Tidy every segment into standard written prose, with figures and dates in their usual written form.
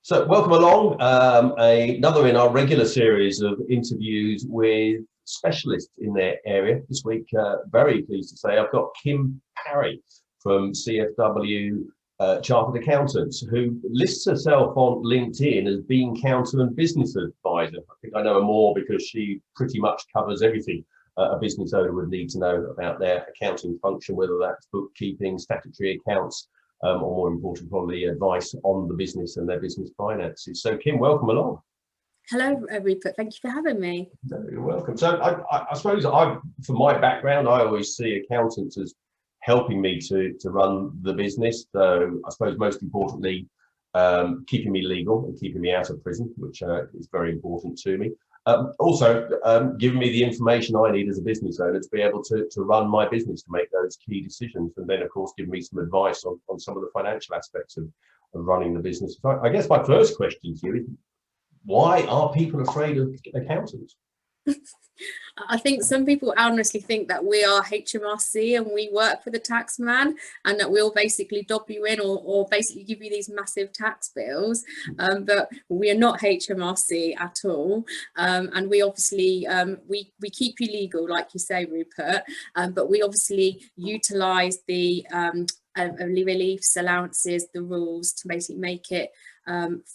So welcome along, another in our regular series of interviews with specialists in their area. This week, very pleased to say I've got Kim Parry from CFW Chartered Accountants, who lists herself on LinkedIn as being counsel and business advisor. I think I know her more because she pretty much covers everything a business owner would need to know about their accounting function, whether that's bookkeeping, statutory accounts, or more important, probably advice on the business and their business finances. So Kim, welcome along. Hello, Rupert. Thank you for having me. No, you're welcome. So I suppose for my background, I always see accountants as helping me to run the business. So I suppose most importantly, keeping me legal and keeping me out of prison, which is very important to me. Also, giving me the information I need as a business owner to be able to run my business, to make those key decisions, and then of course give me some advice on some of the financial aspects of running the business. So I guess my first question to you is, why are people afraid of accountants? I think some people honestly think that we are HMRC and we work for the tax man, and that we'll basically dob you in or basically give you these massive tax bills, but we are not HMRC at all, and we obviously we keep you legal, like you say, Rupert, but we obviously utilise the reliefs, allowances, the rules to basically make it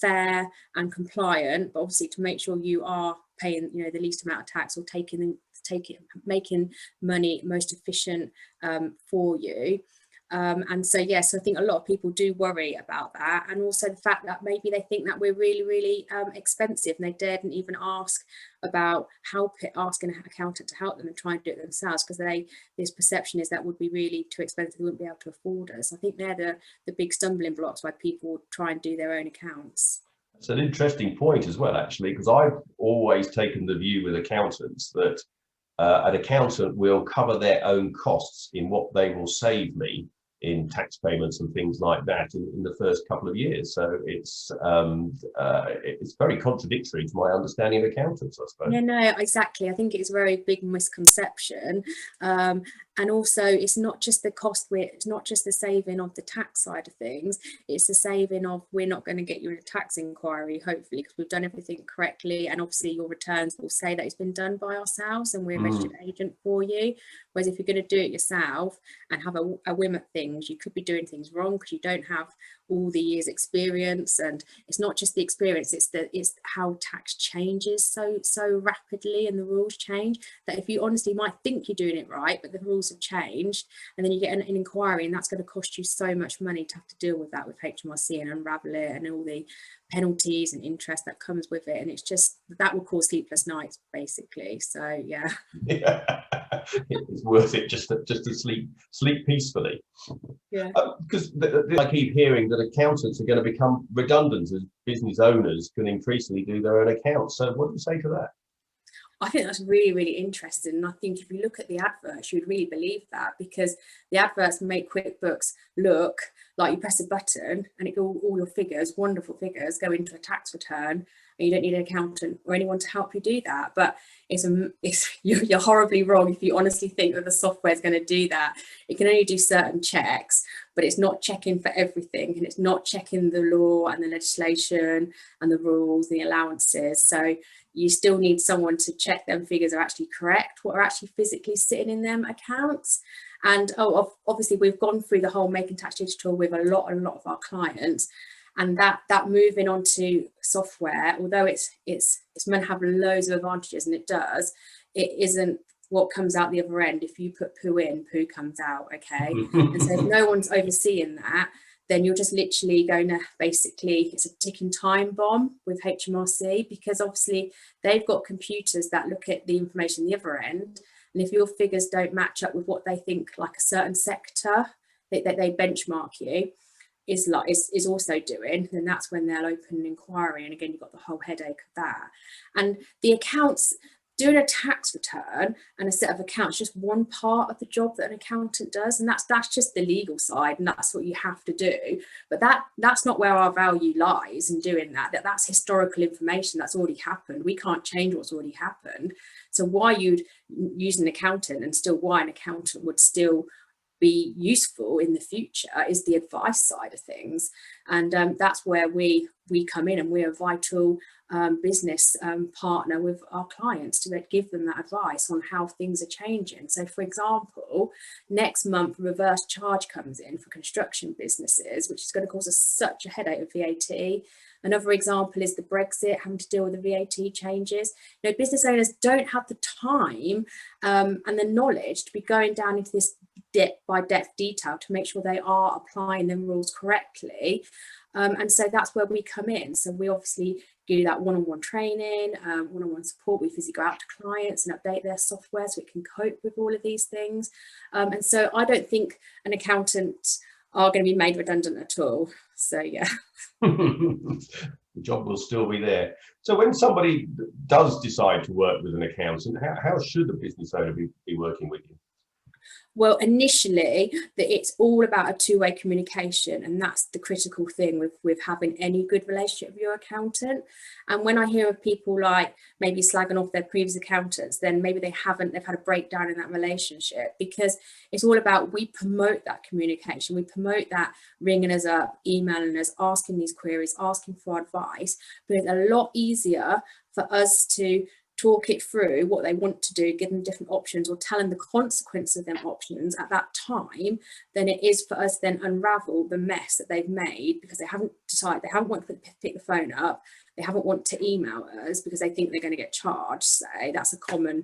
fair and compliant, but obviously to make sure you are paying, the least amount of tax, or making money most efficient for you. And so yes, I think a lot of people do worry about that, and also the fact that maybe they think that we're really expensive, and they daren't even ask about asking an accountant to help them and try and do it themselves, because this perception is that would be really too expensive, they wouldn't be able to afford us. I think they're the big stumbling blocks why people try and do their own accounts. It's an interesting point as well, actually, because I've always taken the view with accountants that an accountant will cover their own costs in what they will save me in tax payments and things like that in the first couple of years. So it's very contradictory to my understanding of accountants, I suppose. Yeah, no, exactly. I think it's a very big misconception. And also, it's not just the cost, it's not just the saving of the tax side of things, it's the saving of, we're not going to get you in a tax inquiry, hopefully, because we've done everything correctly, and obviously your returns will say that it's been done by ourselves and we're a registered agent for you. Whereas if you're going to do it yourself and have a whim at things, you could be doing things wrong because you don't have all the years experience. And it's not just the experience, it's how tax changes so rapidly, and the rules change, that if you honestly might think you're doing it right, but the rules have changed, and then you get an inquiry, and that's going to cost you so much money to have to deal with that with HMRC and unravel it, and all the penalties and interest that comes with it, and it's just, that will cause sleepless nights basically. So yeah, it's worth it just to sleep peacefully. Yeah, because I keep hearing that accountants are going to become redundant as business owners can increasingly do their own accounts. So what do you say to that? I think that's really interesting, and I think if you look at the adverts, you would really believe that, because the adverts make QuickBooks look like you press a button and all your figures, wonderful figures, go into a tax return, and you don't need an accountant or anyone to help you do that. But you're horribly wrong if you honestly think that the software is going to do that. It can only do certain checks, but it's not checking for everything, and it's not checking the law and the legislation and the rules, the allowances. So you still need someone to check them figures are actually correct, what are actually physically sitting in them accounts. And obviously we've gone through the whole Making Tax Digital with a lot of our clients, and that moving on to software, although it's meant to have loads of advantages, and it does, it isn't what comes out the other end. If you put poo in, poo comes out, okay? And so if no one's overseeing that, then you're just literally going to basically, it's a ticking time bomb with HMRC, because obviously they've got computers that look at the information the other end, and if your figures don't match up with what they think, like a certain sector that they benchmark you is also doing, then that's when they'll open an inquiry, and again you've got the whole headache of that. And the accounts, doing a tax return and a set of accounts, just one part of the job that an accountant does, and that's just the legal side, and that's what you have to do. But that's not where our value lies in doing that. That's historical information that's already happened. We can't change what's already happened. So why you'd use an accountant, and still why an accountant would still be useful in the future is the advice side of things. And that's where we come in, and we're a vital business partner with our clients to give them that advice on how things are changing. So for example, next month reverse charge comes in for construction businesses, which is going to cause us such a headache with VAT. Another example is the Brexit, having to deal with the VAT changes. You know, business owners don't have the time and the knowledge to be going down into this depth detail to make sure they are applying the rules correctly. And so that's where we come in. So we obviously do that one-on-one training, one-on-one support. We physically go out to clients and update their software so it can cope with all of these things. And so I don't think an accountant are going to be made redundant at all. So yeah. The job will still be there. So when somebody does decide to work with an accountant, how should a business owner be working with you? Well, initially, it's all about a two-way communication, and that's the critical thing with having any good relationship with your accountant. And when I hear of people like maybe slagging off their previous accountants, then maybe they've had a breakdown in that relationship, because it's all about, we promote that communication, we promote that ringing us up, emailing us, asking these queries, asking for advice, but it's a lot easier for us to talk it through what they want to do, give them different options, or tell them the consequence of them options at that time, than it is for us then unravel the mess that they've made because they haven't decided, they haven't wanted to pick the phone up, they haven't wanted to email us because they think they're going to get charged. Say that's a common,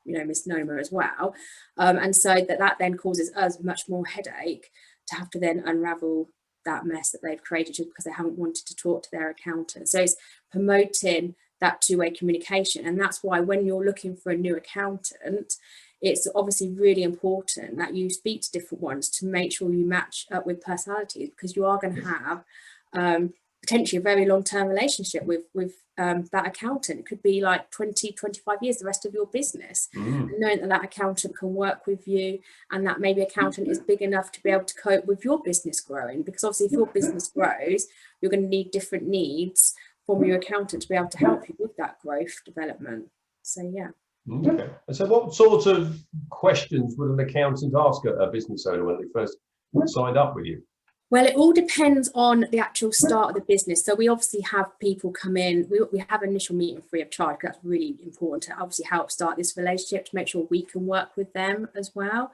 you know, misnomer as well. And so that then causes us much more headache to have to then unravel that mess that they've created just because they haven't wanted to talk to their accountant. So it's promoting that two-way communication. And that's why when you're looking for a new accountant, it's obviously really important that you speak to different ones to make sure you match up with personalities, because you are going to have potentially a very long-term relationship with that accountant. It could be like 20, 25 years, the rest of your business. And knowing that accountant can work with you, and that maybe accountant is big enough to be able to cope with your business growing, because obviously if your business grows, you're going to need different needs from your accountant to be able to help you with that growth development. So yeah. Okay. And so what sort of questions would an accountant ask a business owner when they first signed up with you? Well, it all depends on the actual start of the business. So we obviously have people come in, we have an initial meeting free of charge. That's really important to obviously help start this relationship, to make sure we can work with them as well.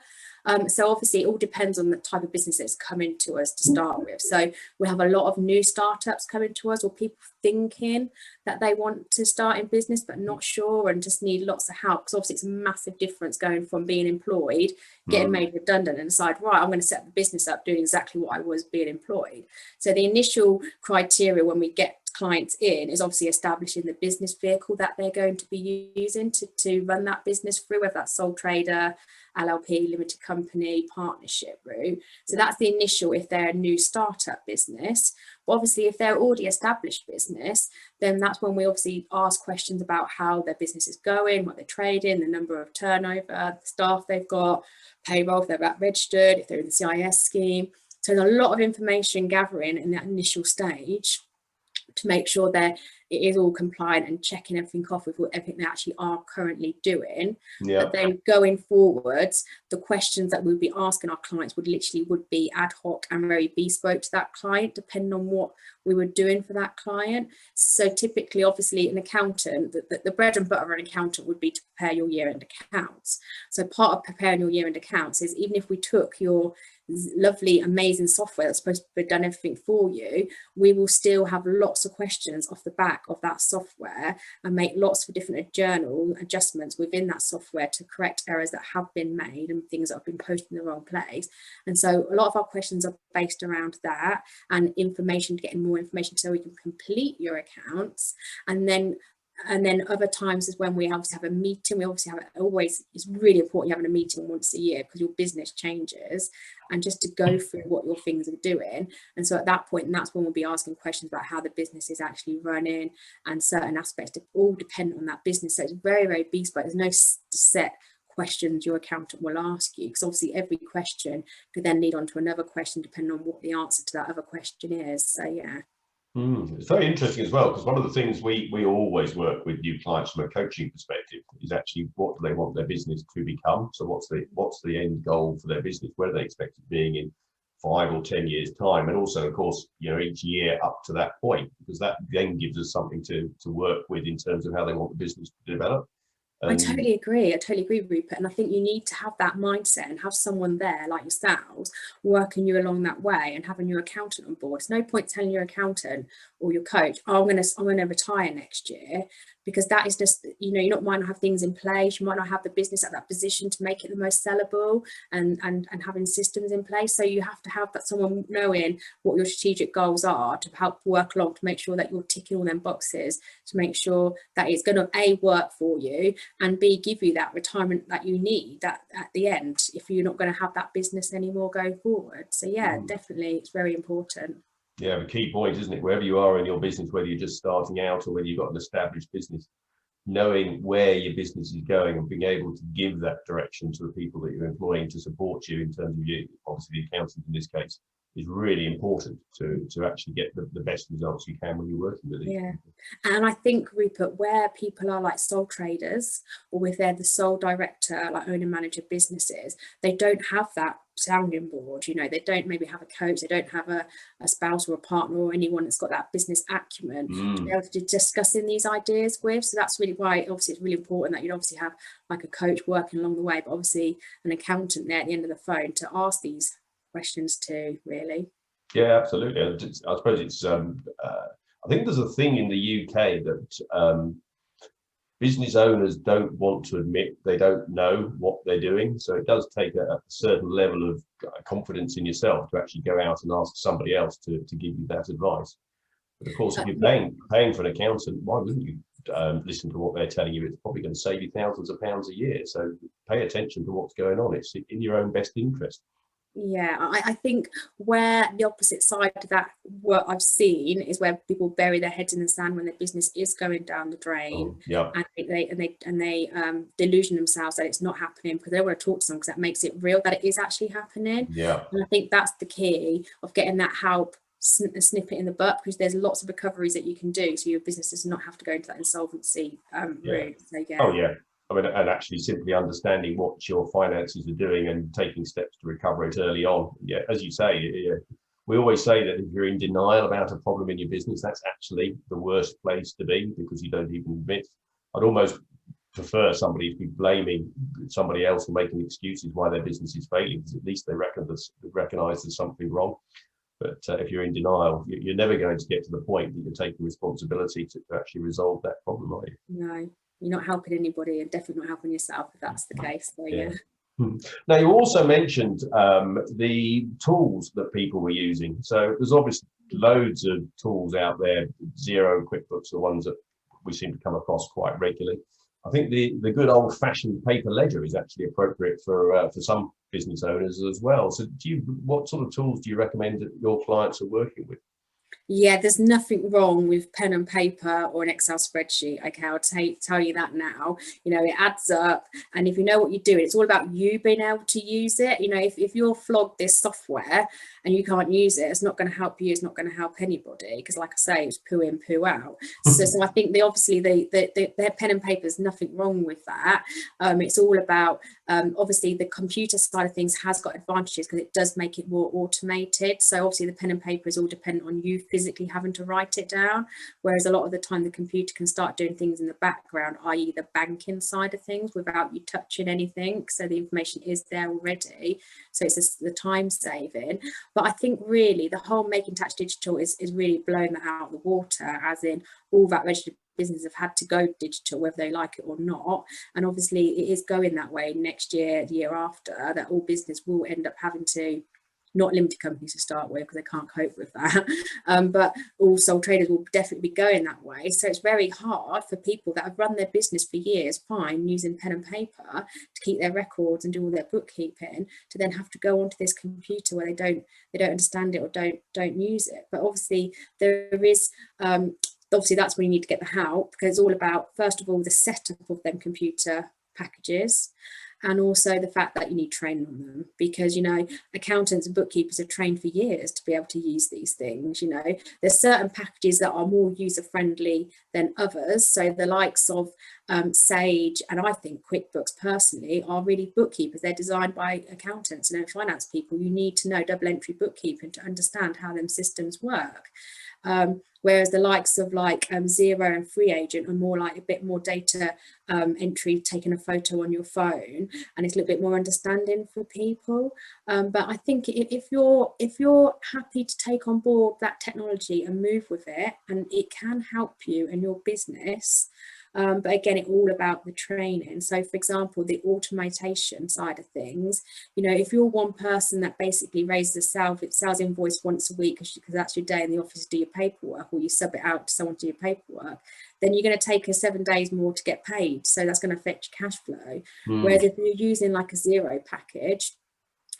So obviously it all depends on the type of business that's coming to us to start with. So we have a lot of new startups coming to us, or people thinking that they want to start in business but not sure and just need lots of help, because obviously it's a massive difference going from being employed, getting made redundant, and decide, right, I'm going to set the business up doing exactly what I was being employed. So the initial criteria when we get clients in is obviously establishing the business vehicle that they're going to be using to run that business through, whether that's sole trader, LLP, limited company, partnership route. So that's the initial if they're a new startup business. But obviously if they're already established business, then that's when we obviously ask questions about how their business is going, what they're trading, the number of turnover, the staff they've got, payroll, if they're VAT registered, if they're in the CIS scheme. So there's a lot of information gathering in that initial stage to make sure that it is all compliant and checking everything off with everything they actually are currently doing. Yeah. But then going forwards, the questions that we'll be asking our clients would be ad hoc and very bespoke to that client, depending on what we were doing for that client. So typically, obviously, an accountant, the bread and butter of an accountant would be to prepare your year-end accounts. So part of preparing your year-end accounts is, even if we took your lovely, amazing software that's supposed to have done everything for you, we will still have lots of questions off the back of that software and make lots of different journal adjustments within that software to correct errors that have been made and things that have been posted in the wrong place. And so a lot of our questions are based around that, and information, getting more information so we can complete your accounts. And then other times is when we obviously have a meeting. We obviously have it's really important having a meeting once a year, because your business changes, and just to go through what your things are doing. And so at that point, and that's when we'll be asking questions about how the business is actually running, and certain aspects that all depend on that business. So it's very, very bespoke. There's no set questions your accountant will ask you, because obviously every question could then lead on to another question depending on what the answer to that other question is. So yeah. It's very interesting as well, because one of the things we always work with new clients from a coaching perspective is actually what do they want their business to become. So what's the end goal for their business? Where do they expect it being in 5 or 10 years time? And also, of course, each year up to that point, because that then gives us something to work with in terms of how they want the business to develop. I totally agree. I totally agree, Rupert. And I think you need to have that mindset and have someone there like yourselves working you along that way and having your accountant on board. It's no point telling your accountant or your coach, oh, I'm gonna retire next year, because that is just, you might not have things in place. You might not have the business at that position to make it the most sellable and having systems in place. So you have to have that someone knowing what your strategic goals are to help work along, to make sure that you're ticking all them boxes, to make sure that it's going to A, work for you, and B, give you that retirement that you need at the end if you're not going to have that business anymore going forward. So yeah, definitely it's very important. Yeah, the key point, isn't it? Wherever you are in your business, whether you're just starting out or whether you've got an established business, knowing where your business is going and being able to give that direction to the people that you're employing to support you in terms of you, obviously the accountant in this case, is really important to actually get the best results you can when you're working with it. Yeah, and I think, Rupert, where people are like sole traders, or if they're the sole director, like owner manager businesses, they don't have that sounding board. They don't maybe have a coach, they don't have a spouse or a partner or anyone that's got that business acumen to be able to discuss in these ideas with. So that's really why obviously it's really important that you obviously have like a coach working along the way, but obviously an accountant there at the end of the phone to ask these questions too, really. Yeah, absolutely. I suppose it's I think there's a thing in the UK that business owners don't want to admit they don't know what they're doing. So it does take a certain level of confidence in yourself to actually go out and ask somebody else to give you that advice. But of course, if you're paying for an accountant, why wouldn't you listen to what they're telling you? It's probably going to save you thousands of pounds a year. So pay attention to what's going on. It's in your own best interest. Yeah, I think where the opposite side to that, what I've seen is where people bury their heads in the sand when their business is going down the drain, and they delusion themselves that it's not happening because they don't want to talk to someone, because that makes it real that it is actually happening. Yeah, and I think that's the key of getting that help, snip it in the butt, because there's lots of recoveries that you can do, so your business does not have to go into that insolvency route. So yeah. Oh yeah. I mean, and actually simply understanding what your finances are doing and taking steps to recover it early on. Yeah, as you say, we always say that if you're in denial about a problem in your business, that's actually the worst place to be, because you don't even admit. I'd almost prefer somebody to be blaming somebody else and making excuses why their business is failing, because at least they recognize there's something wrong. But if you're in denial, you're never going to get to the point that you're taking responsibility to actually resolve that problem, are you? No, you're not helping anybody, and definitely not helping yourself if that's the case. So yeah. Now, you also mentioned the tools that people were using. So there's obviously loads of tools out there. Xero, QuickBooks are the ones that we seem to come across quite regularly. I think the good old-fashioned paper ledger is actually appropriate for some business owners as well. So what sort of tools do you recommend that your clients are working with? Yeah, there's nothing wrong with pen and paper or an Excel spreadsheet. Okay, I'll tell you that now. It adds up, and if you know what you're doing, it's all about you being able to use it. If you're flogged this software and you can't use it, it's not going to help you. It's not going to help anybody, because, like I say, it's poo in, poo out. So I think their pen and paper, there's nothing wrong with that. It's all about obviously the computer side of things has got advantages because it does make it more automated. So obviously the pen and paper is all dependent on you physically having to write it down, whereas a lot of the time the computer can start doing things in the background, i.e. the banking side of things, without you touching anything. So the information is there already, so it's just the time saving. But I think really the whole Making Tax Digital is really blowing that out of the water, as in all that registered businesses have had to go digital, whether they like it or not. And obviously it is going that way next year, the year after, that all business will end up having to, not limited companies to start with because they can't cope with that, but all sole traders will definitely be going that way. So it's very hard for people that have run their business for years fine using pen and paper to keep their records and do all their bookkeeping, to then have to go onto this computer where they don't understand it or don't use it. But obviously there is obviously that's when you need to get the help, because it's all about, first of all, the setup of them computer packages, and also the fact that you need training on them, because, you know, accountants and bookkeepers have trained for years to be able to use these things. You know, there's certain packages that are more user friendly than others. So the likes of Sage, and I think QuickBooks personally, are really bookkeepers. They're designed by accountants and finance people. You need to know double entry bookkeeping to understand how them systems work. Whereas the likes of like Xero and Free Agent are more like a bit more data entry, taking a photo on your phone, and it's a little bit more understanding for people. But I think if you're happy to take on board that technology and move with it, and it can help you and your business. But again, it's all about the training. So for example, the automation side of things, you know, if you're one person that basically raises a sales invoice once a week because that's your day in the office to do your paperwork, or you sub it out to someone to do your paperwork, then you're going to take 7 days more to get paid. So that's going to affect your cash flow. Whereas if you're using like a Xero package,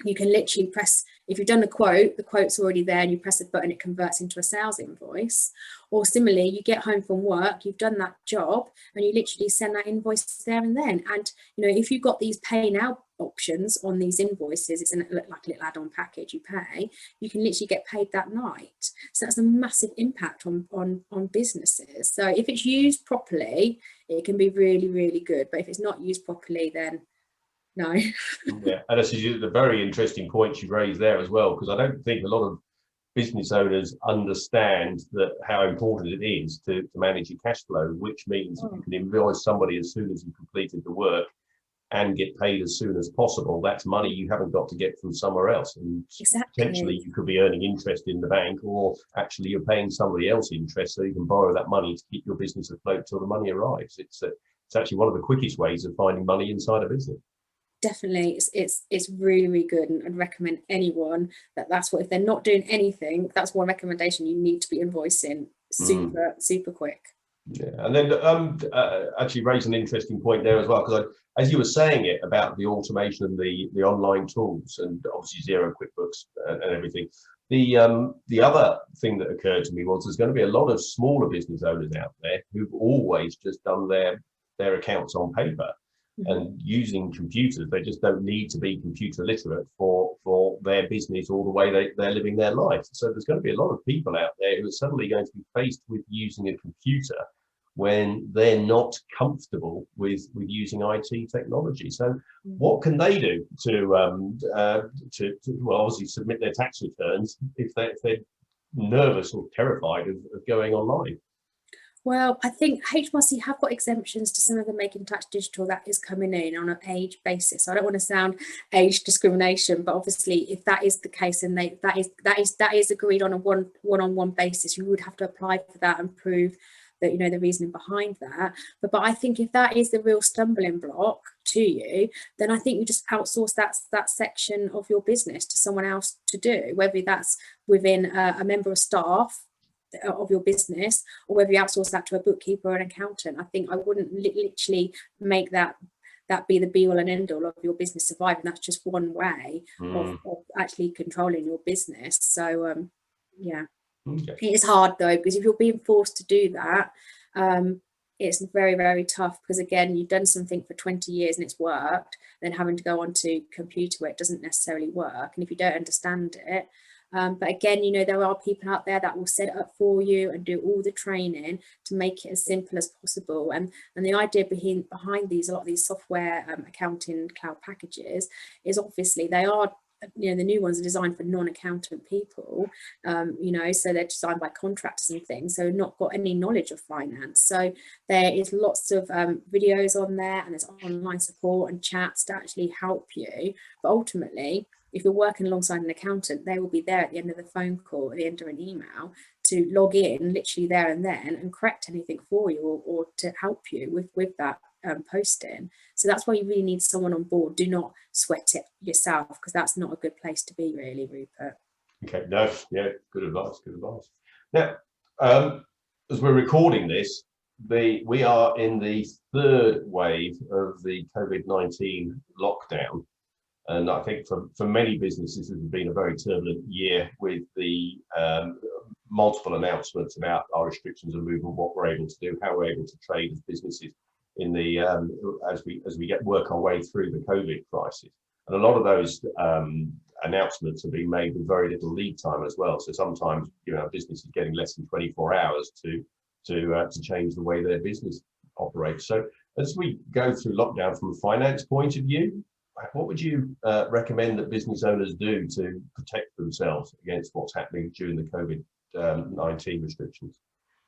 you can literally press, if you've done the quote's already there, and you press a button, it converts into a sales invoice. Or similarly, you get home from work, you've done that job, and you literally send that invoice there and then. And, you know, if you've got these pay now options on these invoices, it's like a little add-on package you pay, you can literally get paid that night. So that's a massive impact on businesses. So if it's used properly, it can be really, really good. But if it's not used properly, then no. Yeah, and this is the very interesting point you raised there as well, because I don't think a lot of business owners understand that how important it is to manage your cash flow, which means if you can invoice somebody as soon as you've completed the work and get paid as soon as possible, that's money you haven't got to get from somewhere else. And potentially you could be earning interest in the bank, or actually you're paying somebody else interest so you can borrow that money to keep your business afloat till the money arrives. It's actually one of the quickest ways of finding money inside a business. Definitely, it's really, really good, and I'd recommend anyone that's what, if they're not doing anything, that's one recommendation. You need to be invoicing super quick. Yeah, and then actually raise an interesting point there as well, because as you were saying it about the automation and the online tools, and obviously Xero, QuickBooks, and everything. The other thing that occurred to me was there's going to be a lot of smaller business owners out there who've always just done their accounts on paper. And using computers, they just don't need to be computer literate for their business or the way they're living their life. So there's going to be a lot of people out there who are suddenly going to be faced with using a computer when they're not comfortable with using IT technology. So what can they do to well, obviously submit their tax returns if they're nervous or terrified of going online? Well, I think HMRC have got exemptions to some of the Making Tax Digital that is coming in on an age basis. So I don't want to sound age discrimination, but obviously if that is the case, and that is agreed on a one-on-one basis, you would have to apply for that and prove that, you know, the reasoning behind that. But I think if that is the real stumbling block to you, then I think you just outsource that section of your business to someone else to do, whether that's within a member of staff of your business, or whether you outsource that to a bookkeeper or an accountant. I think I wouldn't literally make that be the be all and end all of your business surviving. That's just one way of actually controlling your business. So yeah, it is hard though, because if you're being forced to do that, it's very, very tough, because again, you've done something for 20 years and it's worked, then having to go onto computer where it doesn't necessarily work, and if you don't understand it. But again, you know, there are people out there that will set it up for you and do all the training to make it as simple as possible. And the idea behind these, a lot of these software accounting cloud packages, is obviously they are, you know, the new ones are designed for non-accountant people, you know, so they're designed by contractors and things, so not got any knowledge of finance. So there is lots of videos on there, and there's online support and chats to actually help you. But ultimately, if you're working alongside an accountant, they will be there at the end of the phone call, at the end of an email, to log in literally there and then and correct anything for you, or to help you with that posting. So that's why you really need someone on board. Do not sweat it yourself, because that's not a good place to be, really, Rupert. Okay, no, yeah, good advice, good advice. Now, as we're recording this, we are in the third wave of the COVID-19 lockdown. And I think for many businesses, this has been a very turbulent year, with the multiple announcements about our restrictions and movement, what we're able to do, how we're able to trade as businesses in the as we work our way through the COVID crisis. And a lot of those announcements have been made with very little lead time as well. So sometimes, you know, a business is getting less than 24 hours to change the way their business operates. So as we go through lockdown from a finance point of view, what would you recommend that business owners do to protect themselves against what's happening during the COVID-19 restrictions?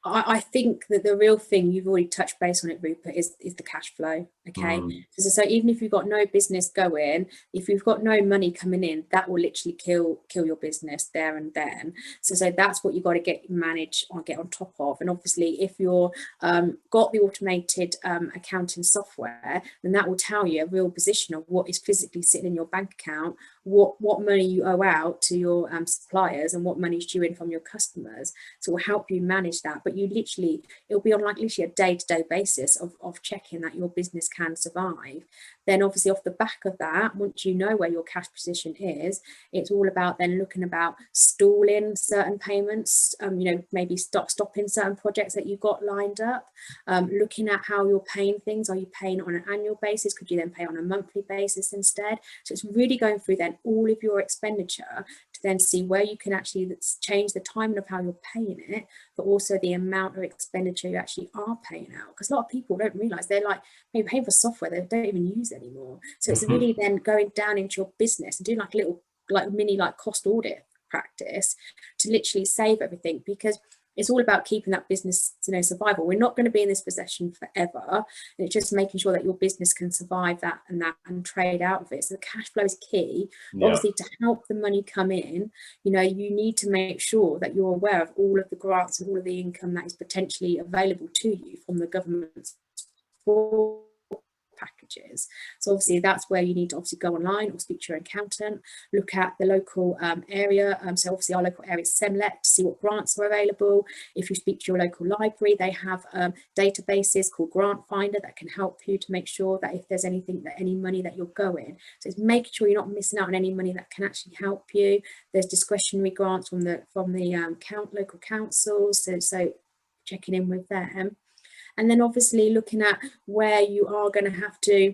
I think that the real thing, you've already touched base on it, Rupert, is the cash flow. Okay, so even if you've got no business going, if you've got no money coming in, that will literally kill your business there and then. So that's what you've got to get on top of. And obviously, if you're got the automated accounting software, then that will tell you a real position of what is physically sitting in your bank account, what money you owe out to your suppliers, and what money is due in from your customers. So it will help you manage that. But it'll be on like literally a day-to-day basis of checking that your business can survive. Then obviously off the back of that, once you know where your cash position is, it's all about then looking about stalling certain payments, maybe stopping certain projects that you've got lined up, looking at how you're paying things. Are you paying on an annual basis? Could you then pay on a monthly basis instead? So it's really going through then all of your expenditure to then see where you can actually change the timing of how you're paying it, but also the amount of expenditure you actually are paying out. Because a lot of people don't realize they're like maybe paying for software they don't even use anymore. So it's really then going down into your business and doing like a little mini cost audit practice to literally save everything, because it's all about keeping that business survival. We're not going to be in this position forever, and it's just making sure that your business can survive that and trade out of it. So the cash flow is key. Yeah. Obviously, to help the money come in, you need to make sure that you're aware of all of the grants and all of the income that is potentially available to you from the government's packages. So obviously that's where you need to obviously go online or speak to your accountant, look at the local area. So obviously our local area is SEMLET, to see what grants are available. If you speak to your local library, they have databases called Grant Finder that can help you to make sure that if there's any money that you're going. So it's making sure you're not missing out on any money that can actually help you. There's discretionary grants from the local councils, so checking in with them. And then obviously looking at where you are going to have to,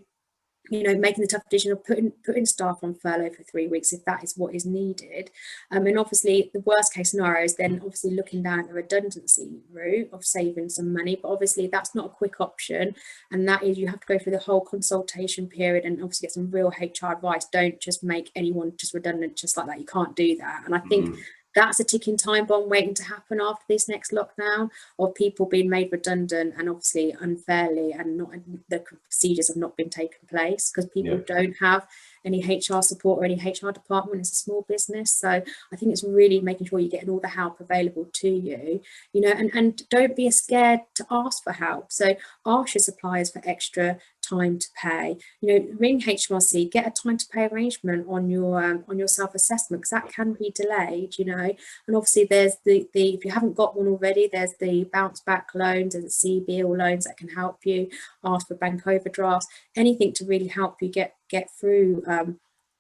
making the tough decision of putting staff on furlough for 3 weeks if that is what is needed. And obviously the worst case scenario is then obviously looking down at the redundancy route of saving some money. But obviously that's not a quick option. And that is, you have to go through the whole consultation period and obviously get some real HR advice. Don't just make anyone just redundant just like that. You can't do that. And I think that's a ticking time bomb waiting to happen after this next lockdown, of people being made redundant and obviously unfairly, and the procedures have not been taken place because people don't have any HR support or any HR department. It's a small business. So I think it's really making sure you're getting all the help available to you, and don't be scared to ask for help. So ask your suppliers for extra time to pay. Ring HMRC, get a time to pay arrangement on your self-assessment, because that can be delayed. And obviously there's the if you haven't got one already, there's the bounce back loans and CBIL loans that can help you. Ask for bank overdrafts, anything to really help you get through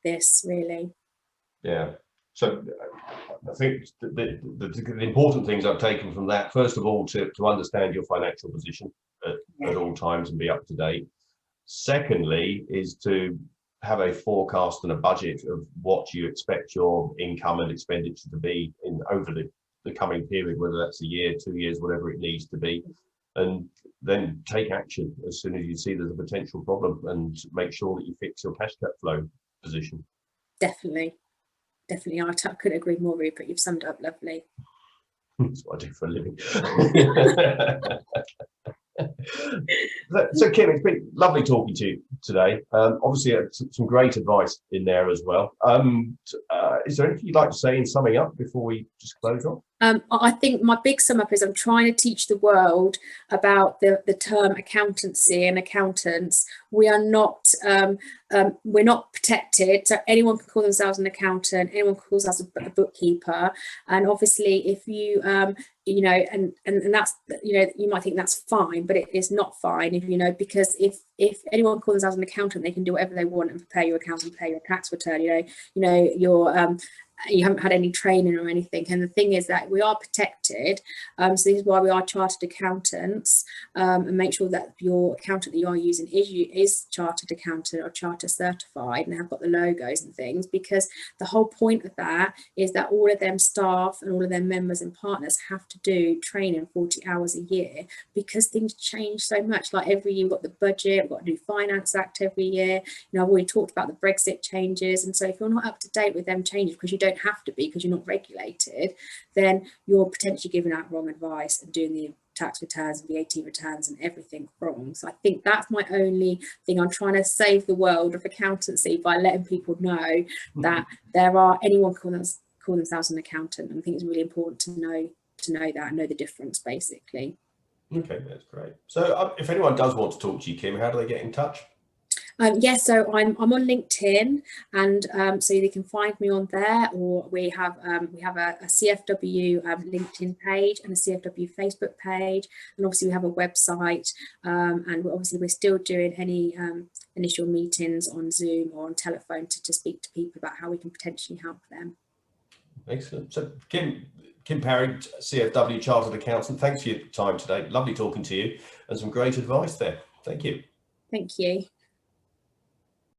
this, really. Yeah. So I think the important things I've taken from that, first of all, to understand your financial position at all times and be up to date. Secondly, is to have a forecast and a budget of what you expect your income and expenditure to be over the coming period, whether that's a year, 2 years, whatever it needs to be, and then take action as soon as you see there's a potential problem and make sure that you fix your cash flow position. Definitely. I couldn't agree more, Rupert. You've summed it up lovely. That's what I do for a living. So Kim, it's been lovely talking to you today. Obviously some great advice in there as well. Is there anything you'd like to say in summing up before we just close off? I think my big sum up is I'm trying to teach the world about the term accountancy and accountants. We're not protected, so anyone can call themselves an accountant, anyone can call themselves a bookkeeper. And obviously if you and that's, you might think that's fine, but it is not fine, because if anyone calls themselves an accountant, they can do whatever they want and prepare your accounts and pay your tax return, your you haven't had any training or anything. And the thing is that we are protected. So this is why we are chartered accountants, and make sure that your accountant that you are using is chartered accountant or charter certified and have got the logos and things, because the whole point of that is that all of them staff and all of their members and partners have to do training 40 hours a year, because things change so much. Like every year we've got the budget, we've got a new finance act every year. You know, I've already talked about the Brexit changes, and so if you're not up to date with them changes, because you don't have to be because you're not regulated, then you're potentially giving out wrong advice and doing the tax returns and VAT returns and everything wrong. So I think that's my only thing. I'm trying to save the world of accountancy by letting people know that anyone can call themselves an accountant. And I think it's really important to know that and know the difference, basically. Okay, that's great. So if anyone does want to talk to you, Kim, how do they get in touch? Yes, so I'm on LinkedIn, and so you can find me on there, or we have a CFW LinkedIn page and a CFW Facebook page, and obviously we have a website, and we're still doing any initial meetings on Zoom or on telephone to speak to people about how we can potentially help them. Excellent. So Kim Parry, CFW Chartered Accountant, thanks for your time today. Lovely talking to you, and some great advice there. Thank you. Thank you.